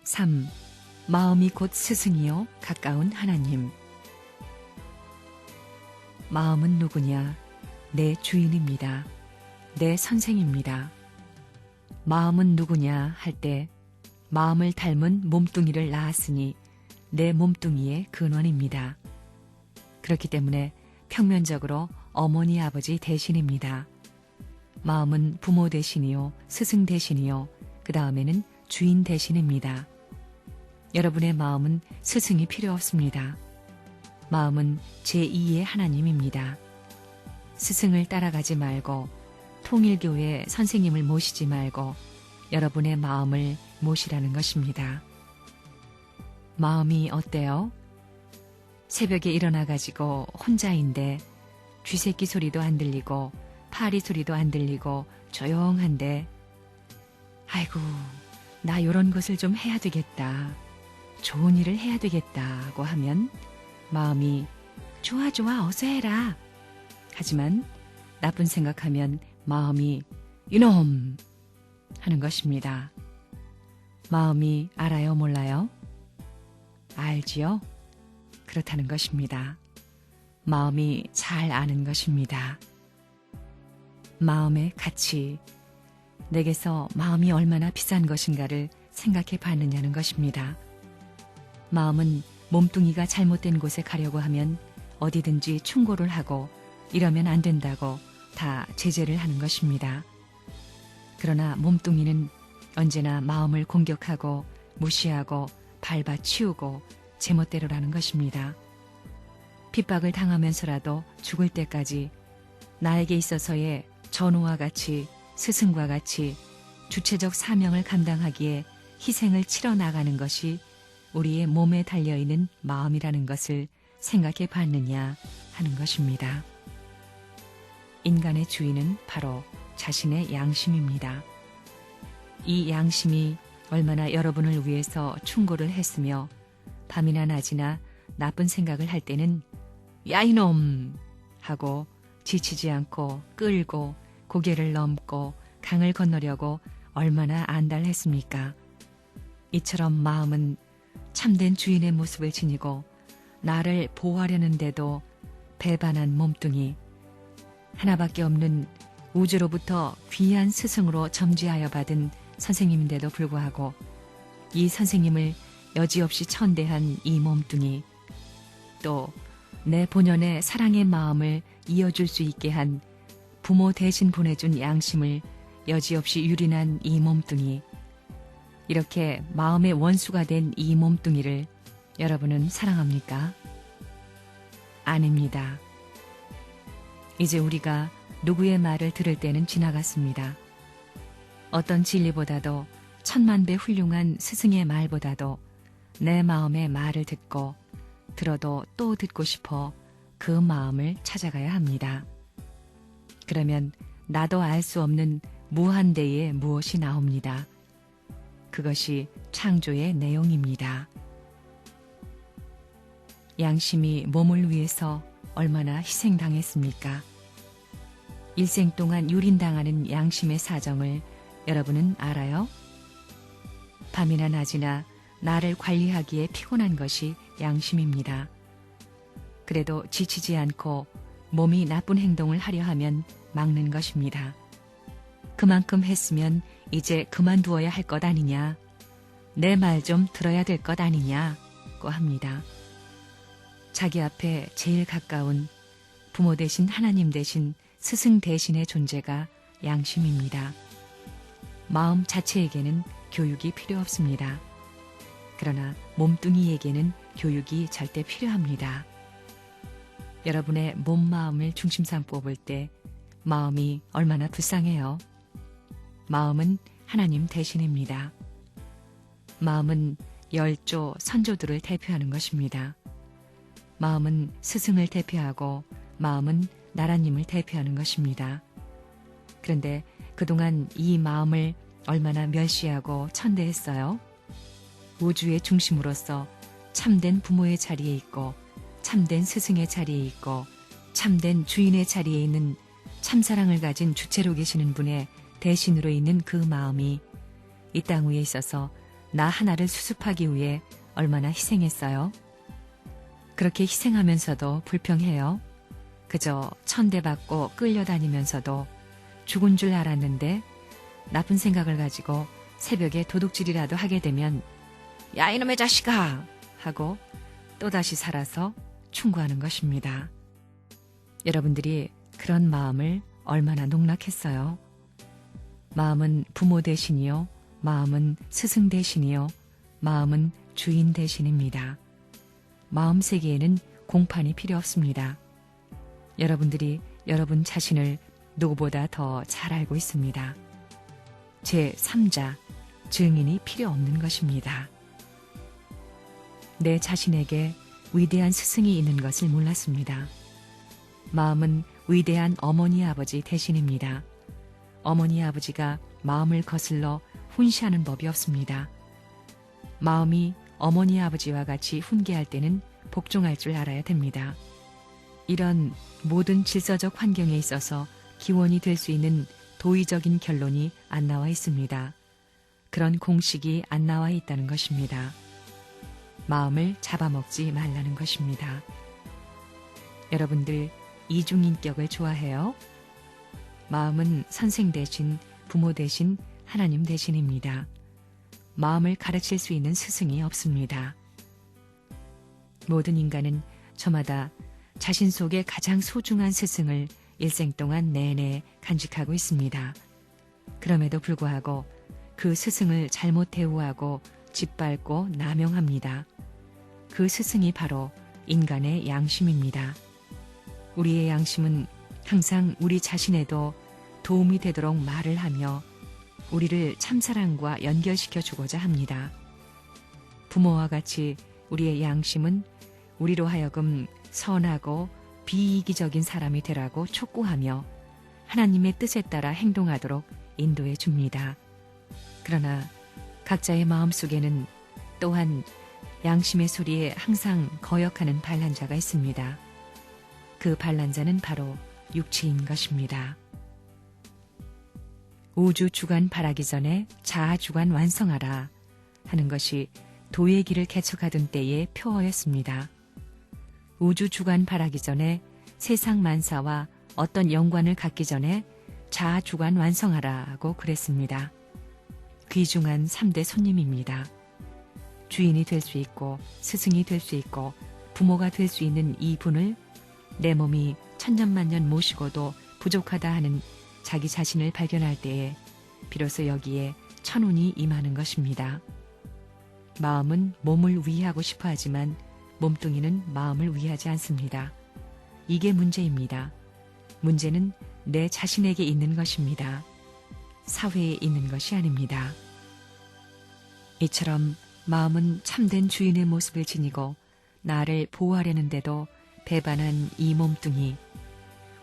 3. 마음이 곧 스승이요 가까운 하나님. 마음은 누구냐? 내 주인입니다. 내 선생입니다. 마음은 누구냐 할 때 마음을 닮은 몸뚱이를 낳았으니 내 몸뚱이의 근원입니다. 그렇기 때문에 평면적으로 어머니 아버지 대신입니다. 마음은 부모 대신이요 스승 대신이요 그 다음에는 주인 대신입니다. 여러분의 마음은 스승이 필요 없습니다. 마음은 제2의 하나님입니다. 스승을 따라가지 말고 통일교회 선생님을 모시지 말고 여러분의 마음을 모시라는 것입니다. 마음이 어때요? 새벽에 일어나가지고 혼자인데 쥐새끼 소리도 안 들리고 파리 소리도 안 들리고 조용한데 아이고 나 요런 것을 좀 해야 되겠다. 좋은 일을 해야 되겠다고 하면 마음이 좋아 좋아 어서 해라. 하지만 나쁜 생각하면 마음이 이놈 하는 것입니다. 마음이 알아요 몰라요? 알지요? 그렇다는 것입니다. 마음이 잘 아는 것입니다. 마음의 가치, 내게서 마음이 얼마나 비싼 것인가를 생각해 봤느냐는 것입니다. 마음은 몸뚱이가 잘못된 곳에 가려고 하면 어디든지 충고를 하고 이러면 안 된다고 다 제재를 하는 것입니다. 그러나 몸뚱이는 언제나 마음을 공격하고 무시하고 밟아치우고 제멋대로라는 것입니다. 핍박을 당하면서라도 죽을 때까지 나에게 있어서의 전우와 같이 스승과 같이 주체적 사명을 감당하기에 희생을 치러 나가는 것이 우리의 몸에 달려있는 마음이라는 것을 생각해 봤느냐 하는 것입니다. 인간의 주인은 바로 자신의 양심입니다. 이 양심이 얼마나 여러분을 위해서 충고를 했으며 밤이나 낮이나 나쁜 생각을 할 때는 야 이놈 하고 지치지 않고 끌고 고개를 넘고 강을 건너려고 얼마나 안달했습니까? 이처럼 마음은 참된 주인의 모습을 지니고 나를 보호하려는데도 배반한 몸뚱이, 하나밖에 없는 우주로부터 귀한 스승으로 점지하여 받은 선생님인데도 불구하고 이 선생님을 여지없이 천대한 이 몸뚱이, 또 내 본연의 사랑의 마음을 이어줄 수 있게 한 부모 대신 보내준 양심을 여지없이 유린한 이 몸뚱이, 이렇게 마음의 원수가 된 이 몸뚱이를 여러분은 사랑합니까? 아닙니다. 이제 우리가 누구의 말을 들을 때는 지나갔습니다. 어떤 진리보다도 천만배 훌륭한 스승의 말보다도 내 마음의 말을 듣고 들어도 또 듣고 싶어 그 마음을 찾아가야 합니다. 그러면 나도 알 수 없는 무한대의 무엇이 나옵니다. 그것이 창조의 내용입니다. 양심이 몸을 위해서 얼마나 희생당했습니까? 일생 동안 유린당하는 양심의 사정을 여러분은 알아요? 밤이나 낮이나 나를 관리하기에 피곤한 것이 양심입니다. 그래도 지치지 않고 몸이 나쁜 행동을 하려 하면 막는 것입니다. 그만큼 했으면 이제 그만두어야 할 것 아니냐, 내 말 좀 들어야 될 것 아니냐고 합니다. 자기 앞에 제일 가까운 부모 대신 하나님 대신 스승 대신의 존재가 양심입니다. 마음 자체에게는 교육이 필요 없습니다. 그러나 몸뚱이에게는 교육이 절대 필요합니다. 여러분의 몸 마음을 중심 삼고 볼 때 마음이 얼마나 불쌍해요. 마음은 하나님 대신입니다. 마음은 열조 선조들을 대표하는 것입니다. 마음은 스승을 대표하고 마음은 나라님을 대표하는 것입니다. 그런데 그동안 이 마음을 얼마나 멸시하고 천대했어요. 우주의 중심으로서 참된 부모의 자리에 있고 참된 스승의 자리에 있고 참된 주인의 자리에 있는 참사랑을 가진 주체로 계시는 분의 대신으로 있는 그 마음이 이 땅 위에 있어서 나 하나를 수습하기 위해 얼마나 희생했어요? 그렇게 희생하면서도 불평해요. 그저 천대받고 끌려다니면서도 죽은 줄 알았는데 나쁜 생각을 가지고 새벽에 도둑질이라도 하게 되면 야 이놈의 자식아! 하고 또다시 살아서 충고하는 것입니다. 여러분들이 그런 마음을 얼마나 농락했어요. 마음은 부모 대신이요. 마음은 스승 대신이요. 마음은 주인 대신입니다. 마음 세계에는 공판이 필요 없습니다. 여러분들이 여러분 자신을 누구보다 더 잘 알고 있습니다. 제3자, 증인이 필요 없는 것입니다. 내 자신에게 위대한 스승이 있는 것을 몰랐습니다. 마음은 위대한 어머니 아버지 대신입니다. 어머니 아버지가 마음을 거슬러 훈시하는 법이 없습니다. 마음이 어머니 아버지와 같이 훈계할 때는 복종할 줄 알아야 됩니다. 이런 모든 질서적 환경에 있어서 기원이 될 수 있는 도의적인 결론이 안 나와 있습니다. 그런 공식이 안 나와 있다는 것입니다. 마음을 잡아먹지 말라는 것입니다. 여러분들 이중인격을 좋아해요? 마음은 선생 대신, 부모 대신, 하나님 대신입니다. 마음을 가르칠 수 있는 스승이 없습니다. 모든 인간은 저마다 자신 속에 가장 소중한 스승을 일생 동안 내내 간직하고 있습니다. 그럼에도 불구하고 그 스승을 잘못 대우하고 짓밟고 남용합니다. 그 스승이 바로 인간의 양심입니다. 우리의 양심은 항상 우리 자신에도 도움이 되도록 말을 하며 우리를 참사랑과 연결시켜 주고자 합니다. 부모와 같이 우리의 양심은 우리로 하여금 선하고 비이기적인 사람이 되라고 촉구하며 하나님의 뜻에 따라 행동하도록 인도해 줍니다. 그러나 각자의 마음속에는 또한 양심의 소리에 항상 거역하는 반란자가 있습니다. 그 반란자는 바로 육체인 것입니다. 우주 주관 바라기 전에 자아 주관 완성하라 하는 것이 도의 길을 개척하던 때의 표어였습니다. 우주 주관 바라기 전에 세상 만사와 어떤 연관을 갖기 전에 자아 주관 완성하라고 그랬습니다. 귀중한 3대 손님입니다. 주인이 될 수 있고 스승이 될 수 있고 부모가 될 수 있는 이 분을 내 몸이 천년만년 모시고도 부족하다 하는 자기 자신을 발견할 때에 비로소 여기에 천운이 임하는 것입니다. 마음은 몸을 위하고 싶어 하지만 몸뚱이는 마음을 위하지 않습니다. 이게 문제입니다. 문제는 내 자신에게 있는 것입니다. 사회에 있는 것이 아닙니다. 이처럼 마음은 참된 주인의 모습을 지니고 나를 보호하려는데도 배반한 이 몸뚱이,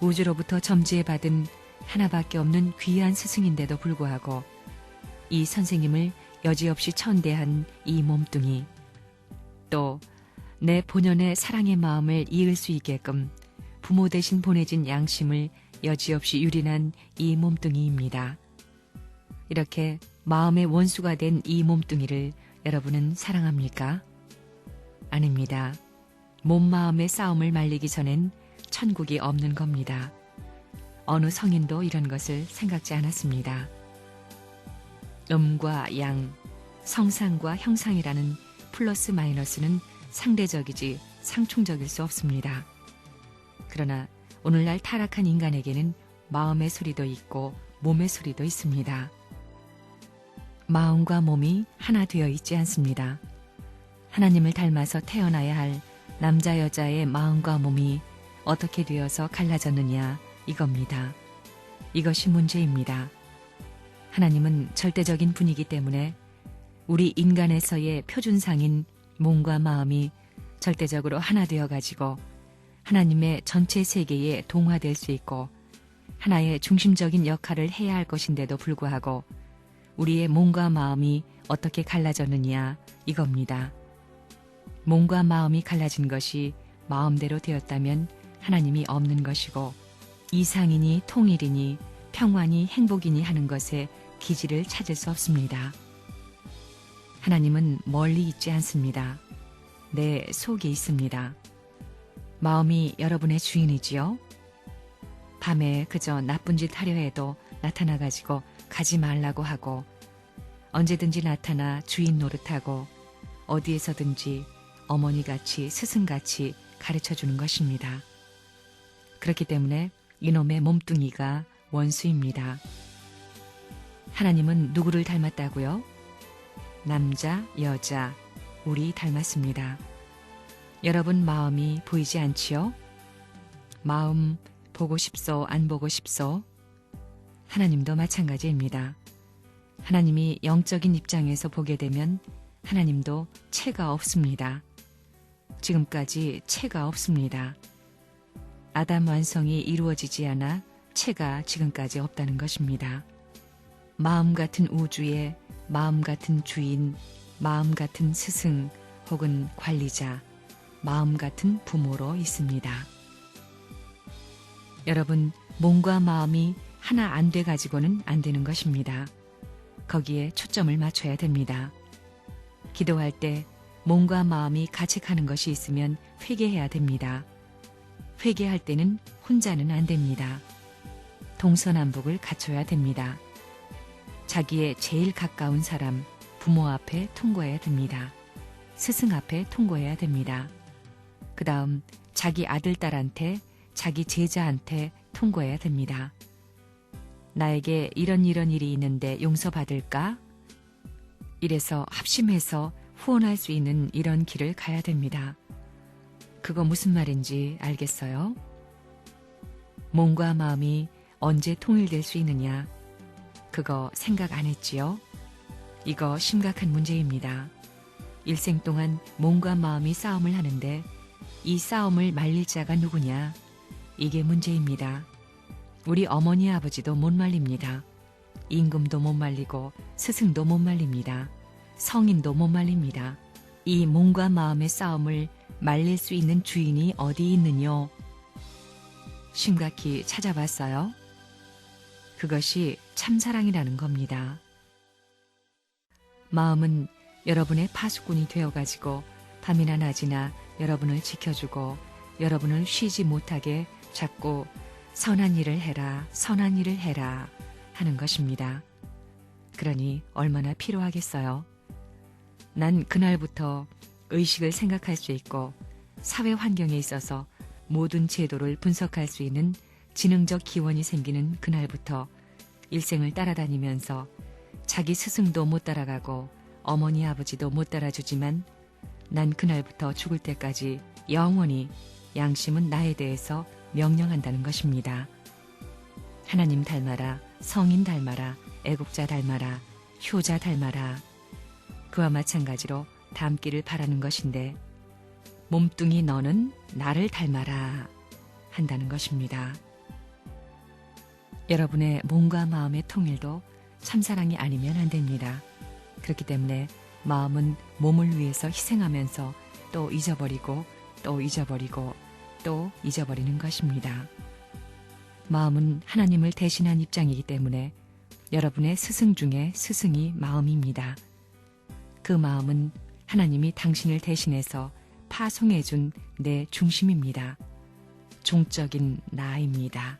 우주로부터 점지해받은 하나밖에 없는 귀한 스승인데도 불구하고 이 선생님을 여지없이 천대한 이 몸뚱이, 또 내 본연의 사랑의 마음을 이을 수 있게끔 부모 대신 보내진 양심을 여지없이 유린한 이 몸뚱이입니다. 이렇게 마음의 원수가 된 이 몸뚱이를 여러분은 사랑합니까? 아닙니다. 몸 마음의 싸움을 말리기 전엔 천국이 없는 겁니다. 어느 성인도 이런 것을 생각지 않았습니다. 음과 양, 성상과 형상이라는 플러스 마이너스는 상대적이지 상충적일 수 없습니다. 그러나 오늘날 타락한 인간에게는 마음의 소리도 있고 몸의 소리도 있습니다. 마음과 몸이 하나 되어 있지 않습니다. 하나님을 닮아서 태어나야 할 남자 여자의 마음과 몸이 어떻게 되어서 갈라졌느냐 이겁니다. 이것이 문제입니다. 하나님은 절대적인 분이기 때문에 우리 인간에서의 표준상인 몸과 마음이 절대적으로 하나 되어가지고 하나님의 전체 세계에 동화될 수 있고 하나의 중심적인 역할을 해야 할 것인데도 불구하고 우리의 몸과 마음이 어떻게 갈라졌느냐 이겁니다. 몸과 마음이 갈라진 것이 마음대로 되었다면 하나님이 없는 것이고 이상이니 통일이니 평화니 행복이니 하는 것에 기지를 찾을 수 없습니다. 하나님은 멀리 있지 않습니다. 내 속에 있습니다. 마음이 여러분의 주인이지요? 밤에 그저 나쁜 짓 하려 해도 나타나가지고 가지 말라고 하고 언제든지 나타나 주인 노릇하고 어디에서든지 어머니같이 스승같이 가르쳐주는 것입니다. 그렇기 때문에 이놈의 몸뚱이가 원수입니다. 하나님은 누구를 닮았다고요? 남자, 여자, 우리 닮았습니다. 여러분 마음이 보이지 않지요? 마음 보고 싶소, 안 보고 싶소? 하나님도 마찬가지입니다. 하나님이 영적인 입장에서 보게 되면 하나님도 채가 없습니다. 지금까지 채가 없습니다. 아담 완성이 이루어지지 않아 채가 지금까지 없다는 것입니다. 마음 같은 우주에 마음 같은 주인, 마음 같은 스승 혹은 관리자, 마음 같은 부모로 있습니다. 여러분, 몸과 마음이 하나 안 돼 가지고는 안 되는 것입니다. 거기에 초점을 맞춰야 됩니다. 기도할 때 몸과 마음이 같이 가는 것이 있으면 회개해야 됩니다. 회개할 때는 혼자는 안 됩니다. 동서남북을 갖춰야 됩니다. 자기의 제일 가까운 사람, 부모 앞에 통고해야 됩니다. 스승 앞에 통고해야 됩니다. 그 다음 자기 아들, 딸한테, 자기 제자한테 통고해야 됩니다. 나에게 이런 일이 있는데 용서받을까? 이래서 합심해서 후원할 수 있는 이런 길을 가야 됩니다. 그거 무슨 말인지 알겠어요? 몸과 마음이 언제 통일될 수 있느냐? 그거 생각 안 했지요? 이거 심각한 문제입니다. 일생 동안 몸과 마음이 싸움을 하는데 이 싸움을 말릴 자가 누구냐? 이게 문제입니다. 우리 어머니 아버지도 못 말립니다. 임금도 못 말리고 스승도 못 말립니다. 성인도 못 말립니다. 이 몸과 마음의 싸움을 말릴 수 있는 주인이 어디 있느뇨? 심각히 찾아봤어요. 그것이 참사랑이라는 겁니다. 마음은 여러분의 파수꾼이 되어가지고 밤이나 낮이나 여러분을 지켜주고 여러분을 쉬지 못하게 자꾸 선한 일을 해라, 선한 일을 해라 하는 것입니다. 그러니 얼마나 필요하겠어요. 난 그날부터 의식을 생각할 수 있고 사회 환경에 있어서 모든 제도를 분석할 수 있는 지능적 기원이 생기는 그날부터 일생을 따라다니면서 자기 스승도 못 따라가고 어머니 아버지도 못 따라주지만 난 그날부터 죽을 때까지 영원히 양심은 나에 대해서 명령한다는 것입니다. 하나님 닮아라, 성인 닮아라, 애국자 닮아라, 효자 닮아라. 그와 마찬가지로 닮기를 바라는 것인데 몸뚱이 너는 나를 닮아라 한다는 것입니다. 여러분의 몸과 마음의 통일도 참사랑이 아니면 안 됩니다. 그렇기 때문에 마음은 몸을 위해서 희생하면서 또 잊어버리고 또 잊어버리고 또 잊어버리는 것입니다. 마음은 하나님을 대신한 입장이기 때문에 여러분의 스승 중에 스승이 마음입니다. 그 마음은 하나님이 당신을 대신해서 파송해준 내 중심입니다. 종적인 나입니다.